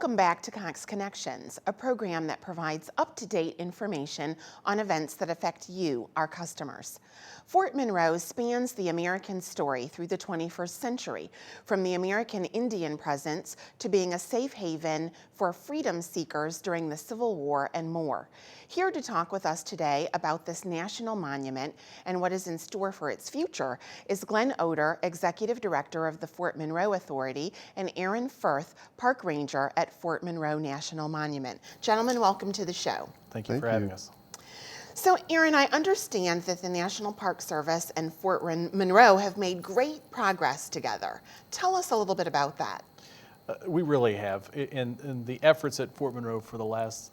Welcome back to Cox Connections, a program that provides up-to-date information on events that affect you, our customers. Fort Monroe spans the American story through the 21st century, from the American Indian presence to being a safe haven for freedom seekers during the Civil War and more. Here to talk with us today about this national monument and what is in store for its future is Glenn Oder, Executive Director of the Fort Monroe Authority, and Aaron Firth, Park Ranger at Fort Monroe National Monument. Gentlemen, welcome to the show. Thank you for having us. So, Aaron, I understand that the National Park Service and Fort Monroe have made great progress together. Tell us a little bit about that. We really have. In the efforts at Fort Monroe for the last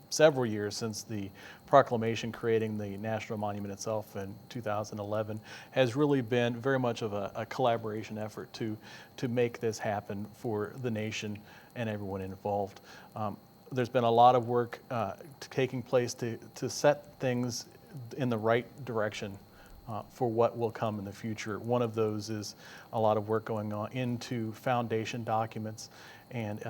several years since the proclamation creating the National Monument itself in 2011 has really been very much of a collaboration effort to make this happen for the nation and everyone involved. There's been a lot of work taking place to set things in the right direction for what will come in the future. One of those is a lot of work going on into foundation documents and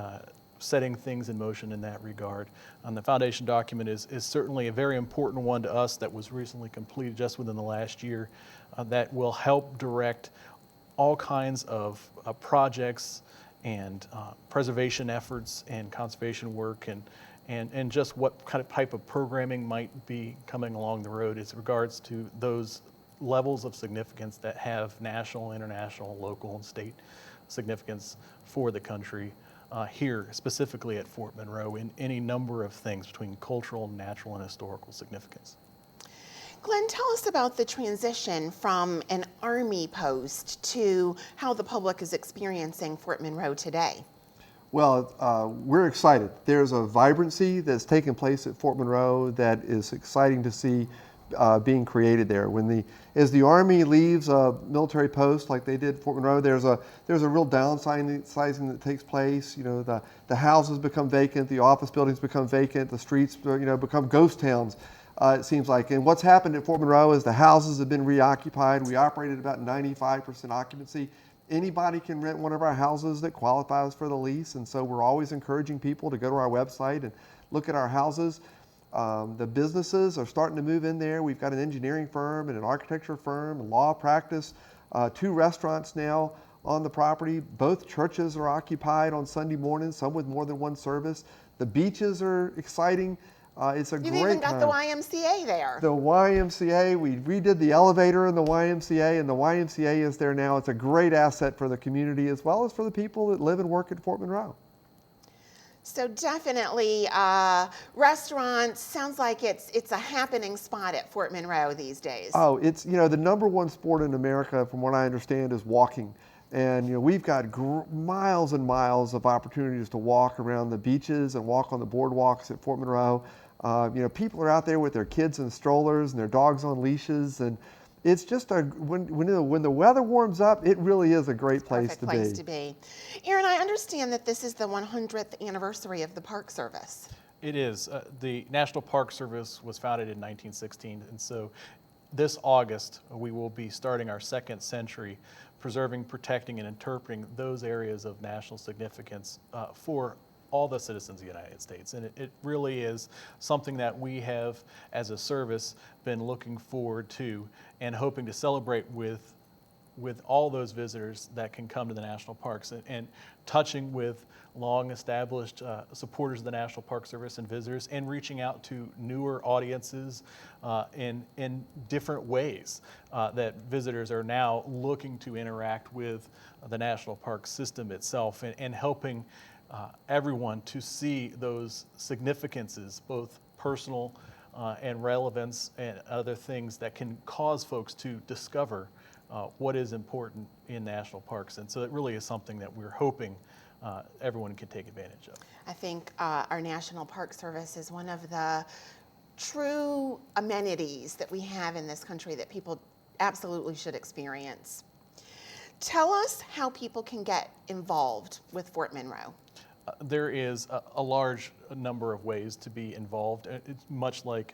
setting things in motion in that regard. The foundation document is certainly a very important one to us that was recently completed just within the last year that will help direct all kinds of projects and preservation efforts and conservation work and just what kind of type of programming might be coming along the road as regards to those levels of significance that have national, international, local, and state significance for the country here, specifically at Fort Monroe, in any number of things between cultural, natural, and historical significance. Glenn, tell us about the transition from an Army post to how the public is experiencing Fort Monroe today. Well, we're excited. There's a vibrancy that's taking place at Fort Monroe that is exciting to see being created there. As the Army leaves a military post like they did at Fort Monroe, there's a real downsizing that takes place. You know, the houses become vacant, the office buildings become vacant, the streets become ghost towns. It seems like. And what's happened at Fort Monroe is the houses have been reoccupied. We operate at about 95% occupancy. Anybody can rent one of our houses that qualifies for the lease, and so we're always encouraging people to go to our website and look at our houses. The businesses are starting to move in there. We've got an engineering firm and an architecture firm, a law practice, 2 restaurants now on the property. Both churches are occupied on Sunday mornings, some with more than one service. The beaches are exciting. It's a You've great even got time. the YMCA there. The YMCA, we redid the elevator in the YMCA, and the YMCA is there now. It's a great asset for the community as well as for the people that live and work at Fort Monroe. So definitely restaurants, sounds like it's a happening spot at Fort Monroe these days. Oh, it's, the number one sport in America, from what I understand, is walking. And we've got miles and miles of opportunities to walk around the beaches and walk on the boardwalks at Fort Monroe. People are out there with their kids in strollers and their dogs on leashes, and it's just when the weather warms up, it really is a great place to be. Perfect place to be. Aaron, I understand that this is the 100th anniversary of the Park Service. It is. The National Park Service was founded in 1916, and so this August we will be starting our 2nd century preserving, protecting, and interpreting those areas of national significance for all the citizens of the United States. And it really is something that we have, as a service, been looking forward to and hoping to celebrate with all those visitors that can come to the national parks and touching with long-established supporters of the National Park Service and visitors, and reaching out to newer audiences in different ways that visitors are now looking to interact with the national park system itself, and helping everyone to see those significances, both personal and relevance and other things that can cause folks to discover what is important in national parks. And so it really is something that we're hoping everyone can take advantage of. I think our National Park Service is one of the true amenities that we have in this country that people absolutely should experience. Tell us how people can get involved with Fort Monroe. There is a large number of ways to be involved. It's much like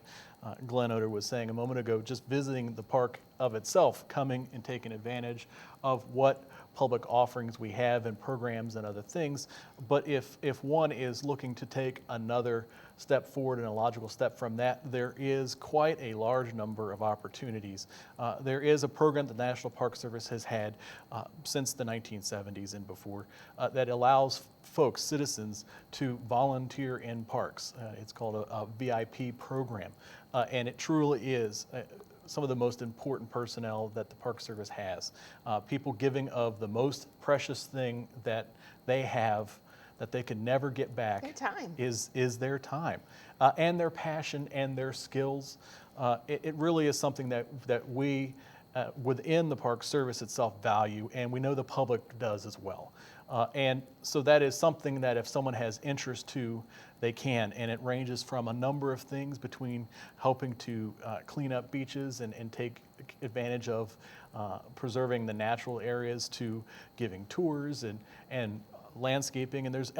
Glenn Oder was saying a moment ago, just visiting the park of itself, coming and taking advantage of what public offerings we have and programs and other things. But if one is looking to take another step forward and a logical step from that, there is quite a large number of opportunities. There is a program that the National Park Service has had since the 1970s and before that allows folks, citizens, to volunteer in parks. It's called a VIP program, and it truly is some of the most important personnel that the Park Service has. People giving of the most precious thing that they have that they can never get back. Their time. Is their time and their passion and their skills. It really is something that we within the Park Service itself value, and we know the public does as well. And so that is something that if someone has interest to, they can. And it ranges from a number of things between helping to clean up beaches and take advantage of preserving the natural areas to giving tours and landscaping. And there's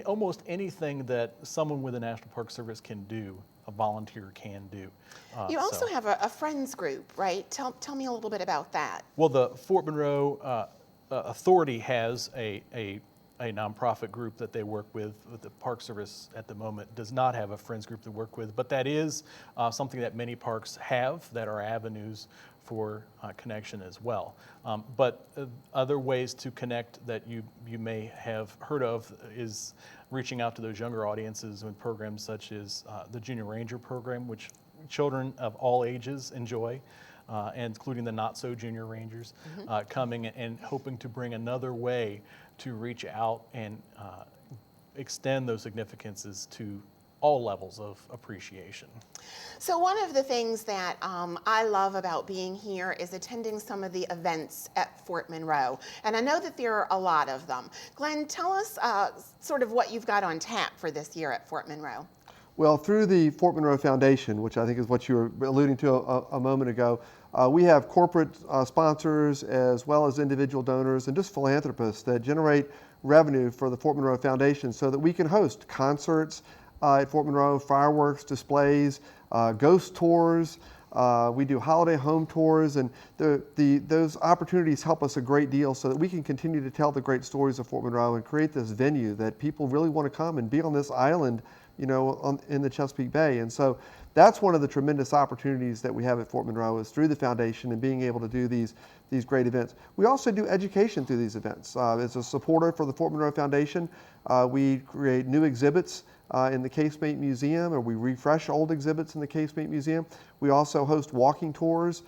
almost anything that someone with the National Park Service can do, a volunteer can do. You also have a friends group, right? Tell me a little bit about that. Well, the Fort Monroe Authority has a nonprofit group that they work with. The Park Service at the moment does not have a friends group to work with, but that is something that many parks have that are avenues for connection as well. But other ways to connect that you may have heard of is reaching out to those younger audiences with programs such as the Junior Ranger program, which children of all ages enjoy. And including the not-so-junior Rangers, coming and hoping to bring another way to reach out and extend those significances to all levels of appreciation. So one of the things that I love about being here is attending some of the events at Fort Monroe. And I know that there are a lot of them. Glenn, tell us sort of what you've got on tap for this year at Fort Monroe. Well, through the Fort Monroe Foundation, which I think is what you were alluding to a moment ago, we have corporate sponsors as well as individual donors and just philanthropists that generate revenue for the Fort Monroe Foundation so that we can host concerts at Fort Monroe, fireworks displays, ghost tours. We do holiday home tours, and those opportunities help us a great deal so that we can continue to tell the great stories of Fort Monroe and create this venue that people really want to come and be on this island, you know, in the Chesapeake Bay. And so that's one of the tremendous opportunities that we have at Fort Monroe is through the foundation and being able to do these great events. We also do education through these events. As a supporter for the Fort Monroe Foundation, we create new exhibits in the Casemate Museum, or we refresh old exhibits in the Casemate Museum. We also host walking tours.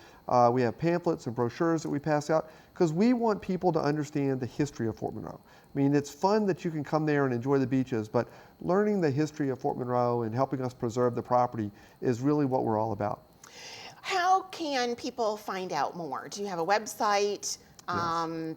We have pamphlets and brochures that we pass out because we want people to understand the history of Fort Monroe. I mean, it's fun that you can come there and enjoy the beaches, but learning the history of Fort Monroe and helping us preserve the property is really what we're all about. How can people find out more? Do you have a website? Yes.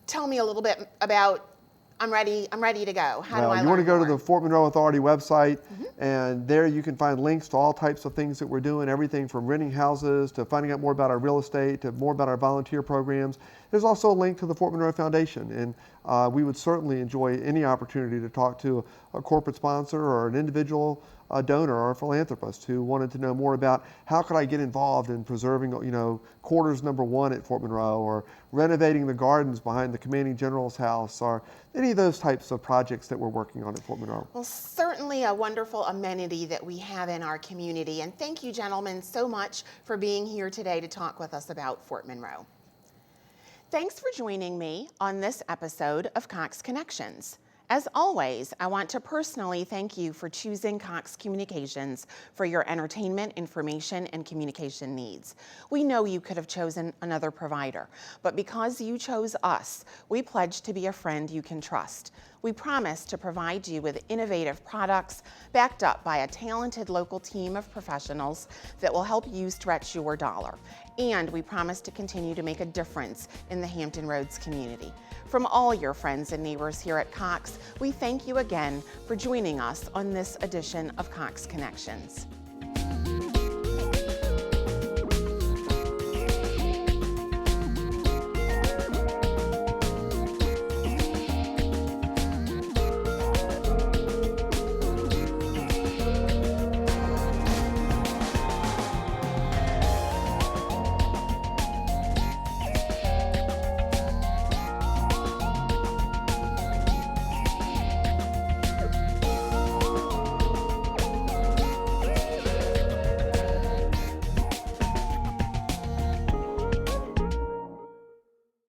Tell me a little bit about, I'm ready to go. How do I learn you want to go more? to the Fort Monroe Authority website, and there you can find links to all types of things that we're doing, everything from renting houses to finding out more about our real estate to more about our volunteer programs. There's also a link to the Fort Monroe Foundation, and we would certainly enjoy any opportunity to talk to a corporate sponsor or an individual donor or a philanthropist who wanted to know more about how could I get involved in preserving, you know, quarters number 1 at Fort Monroe, or renovating the gardens behind the commanding general's house, or any of those types of projects that we're working on at Fort Monroe. Well, certainly a wonderful amenity that we have in our community. And thank you, gentlemen, so much for being here today to talk with us about Fort Monroe. Thanks for joining me on this episode of Cox Connections. As always, I want to personally thank you for choosing Cox Communications for your entertainment, information, and communication needs. We know you could have chosen another provider, but because you chose us, we pledge to be a friend you can trust. We promise to provide you with innovative products backed up by a talented local team of professionals that will help you stretch your dollar. And we promise to continue to make a difference in the Hampton Roads community. From all your friends and neighbors here at Cox, we thank you again for joining us on this edition of Cox Connections.